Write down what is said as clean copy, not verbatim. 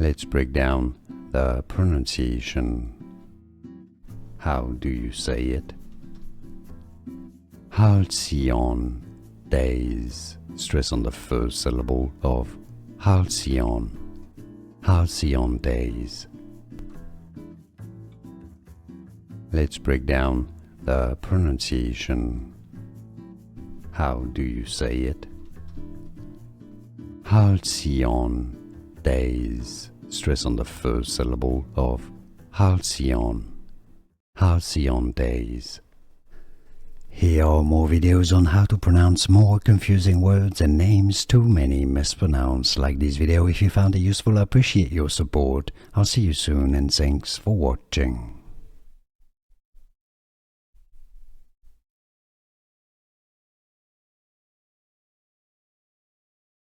Let's break down the pronunciation. How do you say it? Halcyon, days. Stress on the first syllable of halcyon. Halcyon days. Let's break down the pronunciation. How do you say it? Halcyon, days. Stress on the first syllable of halcyon. Halcyon days. Here are more videos on how to pronounce more confusing words and names too many mispronounced. Like this video if you found it useful. I appreciate your support. I'll see you soon and thanks for watching.